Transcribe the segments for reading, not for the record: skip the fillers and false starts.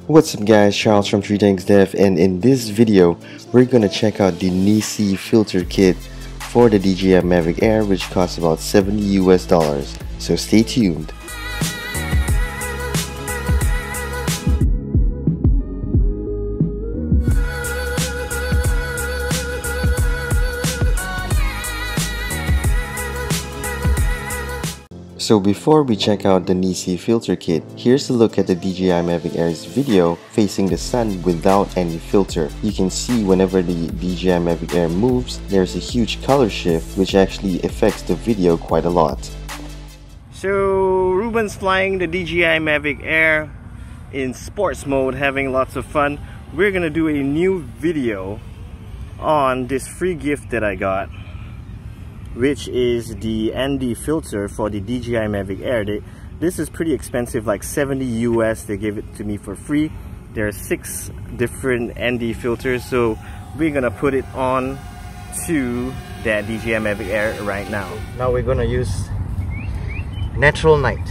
What's up guys, Charles from 3Tanks Dev, and in this video we're gonna check out the NiSi Filter Kit for the DJI Mavic Air, which costs about $70 US, so stay tuned. So before we check out the NiSi Filter Kit, here's a look at the DJI Mavic Air's video facing the sun without any filter. You can see whenever the DJI Mavic Air moves, there's a huge color shift which actually affects the video quite a lot. So Ruben's flying the DJI Mavic Air in sports mode, having lots of fun. We're gonna do a new video on this free gift that I got, which is the ND filter for the DJI Mavic Air. This is pretty expensive, like $70 US. They gave it to me for free. There are 6 different ND filters, so we're gonna put it on to that DJI Mavic Air right now. Now we're gonna use natural night.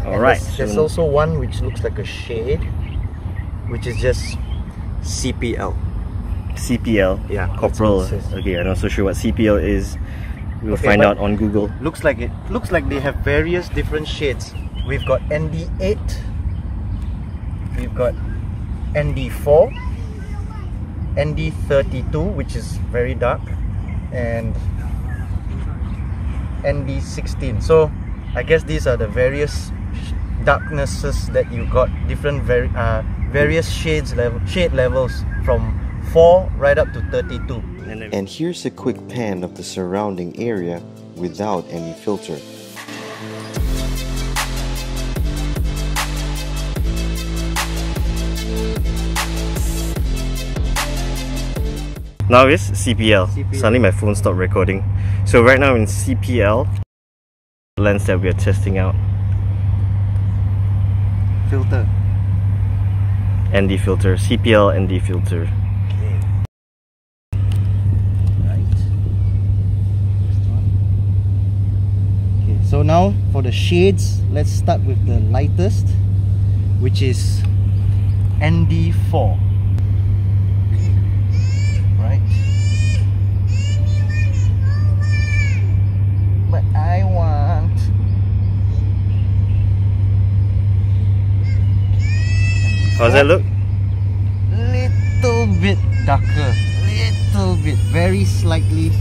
Alright. There's also one which looks like a shade, which is just CPL. CPL? Yeah. Corporal. Okay, I'm not so sure what CPL is. We'll find out on Google. Looks like they have various different shades. We've got ND8, we've got ND4, ND32, which is very dark, and ND16. So I guess these are the various darknesses that you got, different various shade levels from 4 right up to 32. And here's a quick pan of the surrounding area without any filter. Now it's CPL. Suddenly my phone stopped recording. So right now in CPL, the lens that we are testing out. Filter. ND filter, CPL ND filter. So now for the shades, let's start with the lightest, which is ND4. Right? But I want How does that look? Little bit darker. Little bit. Very slightly.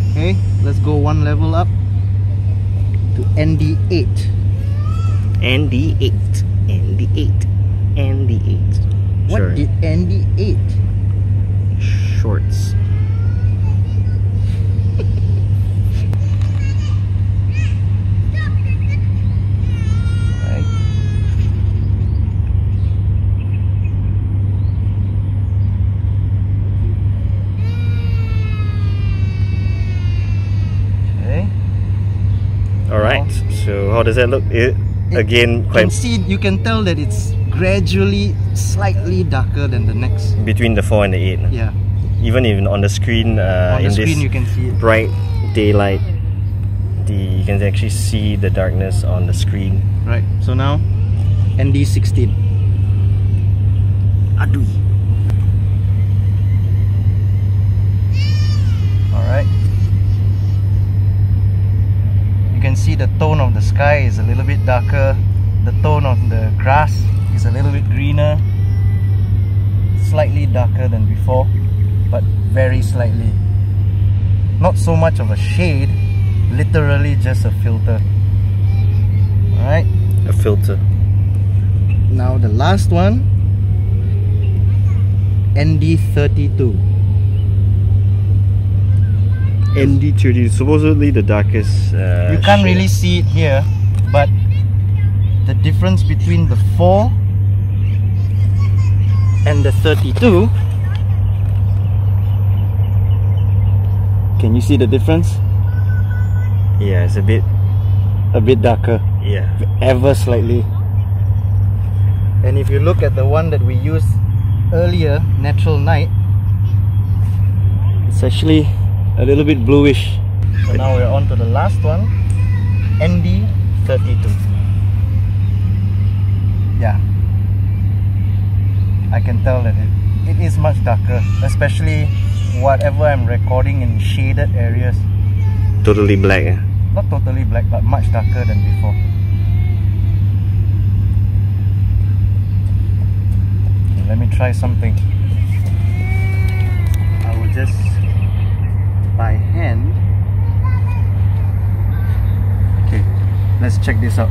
Okay, let's go one level up to ND8. ND8, ND8, ND8. What Sorry. did ND8? Shorts. Right. Okay. Alright, so how does that look? Again, quite You can tell that it's gradually slightly darker than the next. between the 4 and the 8. Yeah. Even on the screen, On the in screen this you can see it. bright daylight, you can actually see the darkness on the screen. Right. So now ND16. Adui. Alright. You can see the tone of the sky is a little bit darker. The tone of the grass is a little bit greener. Slightly darker than before, but very slightly. Not so much of a shade, literally just a filter. Alright. A filter. Now the last one, ND32. ND30, supposedly the darkest. You can't shade. really see it here, but the difference between the 4 and the 32, can you see the difference? Yeah, it's a bit darker. Yeah. Ever slightly. And if you look at the one that we used earlier, Natural Night, it's actually a little bit bluish. So now we're on the last one, ND32. Yeah, I can tell that it is much darker, especially whatever I'm recording in shaded areas. Totally black, eh? Not totally black, but much darker than before. Okay, let me try something. I will just by hand. Okay, let's check this out.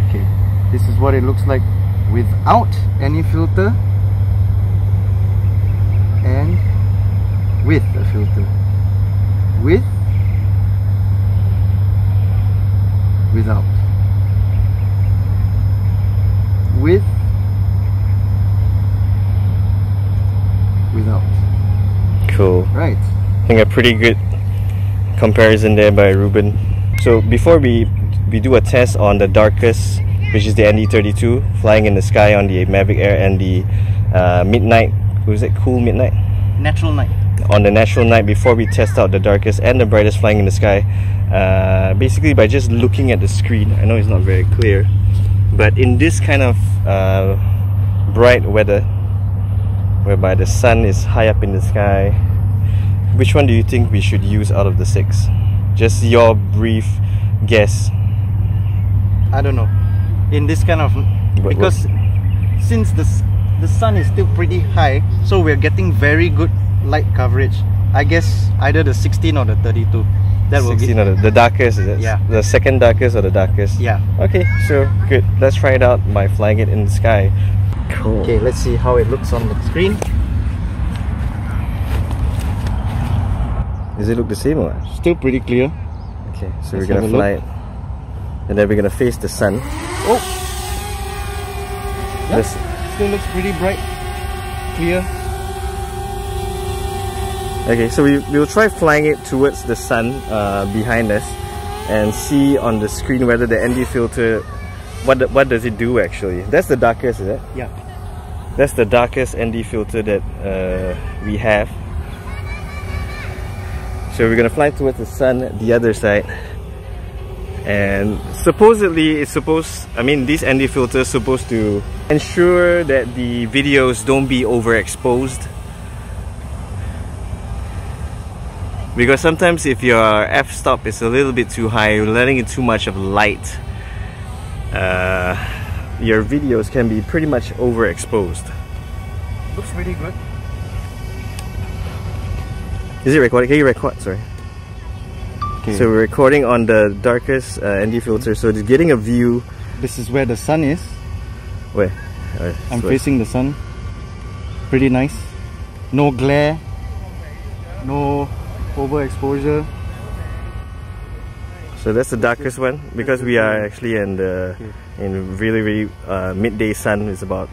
Okay, this is what it looks like without any filter and with a filter. With, without, with, without. Cool. Right. I think a pretty good comparison there by Ruben. So before we do a test on the darkest, which is the ND32 flying in the sky on the Mavic Air, and the midnight, was it cool midnight? Natural night. On the natural night, before we test out the darkest and the brightest flying in the sky, basically by just looking at the screen, I know it's not very clear, but in this kind of bright weather, whereby the sun is high up in the sky, which one do you think we should use out of the 6? Just your brief guess. I don't know. In this kind of, because since the sun is still pretty high, so we're getting very good light coverage. I guess either the 16 or the 32. That will 16 or the darkest, is it? Yeah. The second darkest or the darkest? Yeah. Okay, so good. Let's try it out by flying it in the sky. Cool. Okay, let's see how it looks on the screen. Does it look the same or what? Still pretty clear. Okay, so Let's we're gonna have a fly look. it, and then we're gonna face the sun. Oh! Yep. Let's- Still looks pretty bright. Clear. Okay, so we'll try flying it towards the sun behind us, and see on the screen whether the ND filter, what does it do actually. That's the darkest, is it? Yeah. That's the darkest ND filter that we have. So we're gonna fly towards the sun, the other side, and supposedly it's these ND filters supposed to ensure that the videos don't be overexposed. Because sometimes if your f-stop is a little bit too high, you're letting in too much of light, your videos can be pretty much overexposed. Looks pretty good. Is it recording? Can you record? Sorry. Okay. So we're recording on the darkest ND filter, so it's getting a view. This is where the sun is. Where? I'm facing the sun. Pretty nice. No glare. No overexposure. So that's the darkest one, because we are actually in the really midday sun. It's about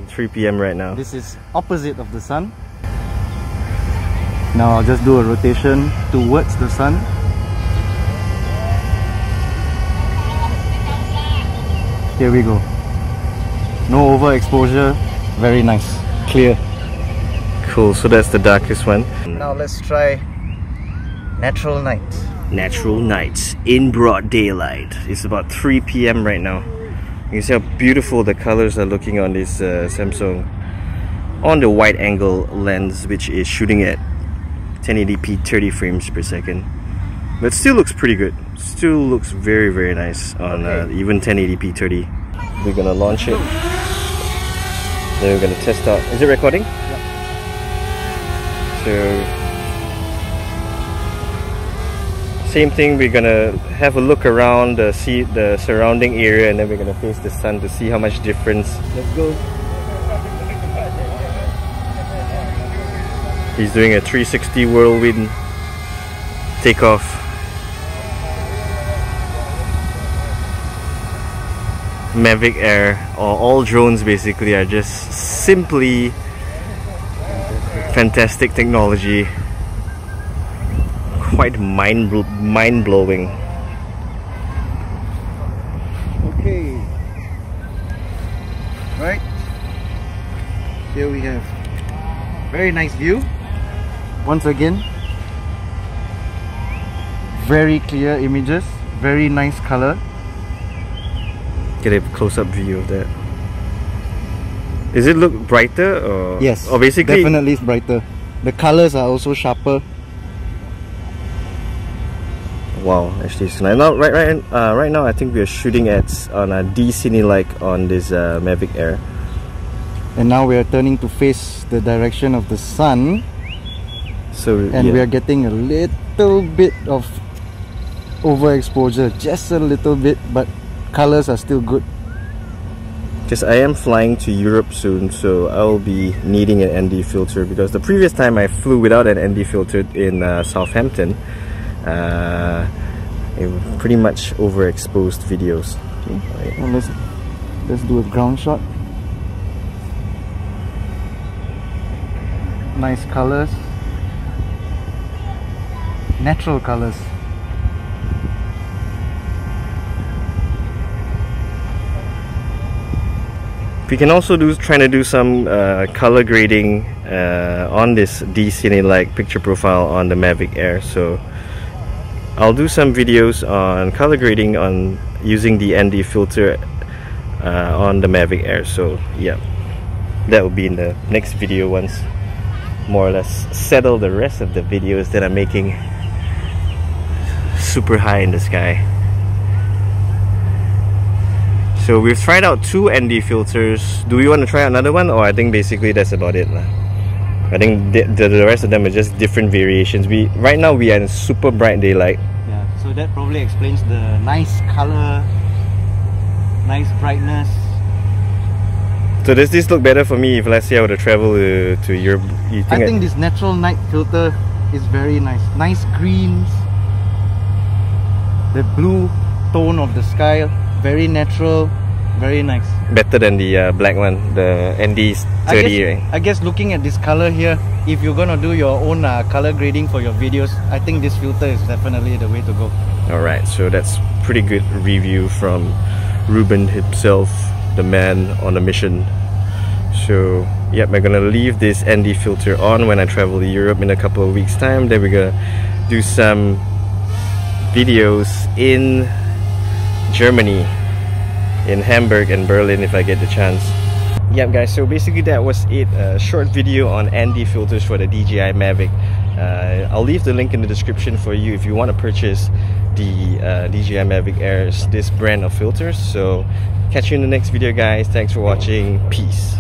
3 PM right now. This is opposite of the sun. Now I'll just do a rotation towards the sun. Here we go. No overexposure. Very nice. Clear. Cool, so that's the darkest one. Now let's try natural night. Natural night in broad daylight. It's about 3 PM right now. You can see how beautiful the colors are looking on this Samsung, on the wide angle lens, which is shooting at 1080p 30 frames per second, but still looks pretty good. Still looks very nice on even 1080p 30. We're gonna launch it, then we're gonna test out. Is it recording? Yeah. So same thing, we're gonna have a look around, see the surrounding area, and then we're gonna face the sun to see how much difference. Let's go. He's doing a 360 whirlwind takeoff. Mavic Air, or all drones basically, are just simply fantastic technology. Quite mind-blowing. Okay. Right. Here we have very nice view. Once again, very clear images, very nice color. Get a close-up view of that. Does it look brighter or? Yes, or basically definitely it's brighter. The colors are also sharper. Wow, actually it's nice. Now, right now I think we are shooting on a D-Cine like on this Mavic Air. And now we are turning to face the direction of the sun. So and we are getting a little bit of overexposure, just a little bit, but colors are still good. Because I am flying to Europe soon, so I will be needing an ND filter, because the previous time I flew without an ND filter in Southampton, it pretty much overexposed videos. Okay. Well, let's do a ground shot. Nice colors, natural colors. We can also trying to do some color grading on this D-Cine like picture profile on the Mavic Air. So I'll do some videos on color grading on using the ND filter on the Mavic Air. So yeah, that will be in the next video once more or less settle the rest of the videos that I'm making super high in the sky. So we've tried out 2 ND filters. Do we want to try another one, or I think basically that's about it. I think the rest of them are just different variations. Right now we are in super bright daylight. Yeah, so that probably explains the nice color, nice brightness. So does this look better for me if, let's say, I were to travel to Europe? I think this natural night filter is very nice. Nice greens, the blue tone of the sky, very natural, very nice. Better than the black one, the ND's 30, right? I guess looking at this color here, if you're gonna do your own color grading for your videos, I think this filter is definitely the way to go. Alright, so that's pretty good review from Ruben himself, the man on a mission. So yep, I'm gonna leave this ND filter on when I travel to Europe in a couple of weeks time. Then we're gonna do some videos in Germany, in Hamburg and Berlin if I get the chance. Yep guys, so basically that was it. A short video on ND filters for the DJI Mavic. I'll leave the link in the description for you if you want to purchase the DJI Mavic Airs, this brand of filters. So catch you in the next video guys. Thanks for watching. Peace.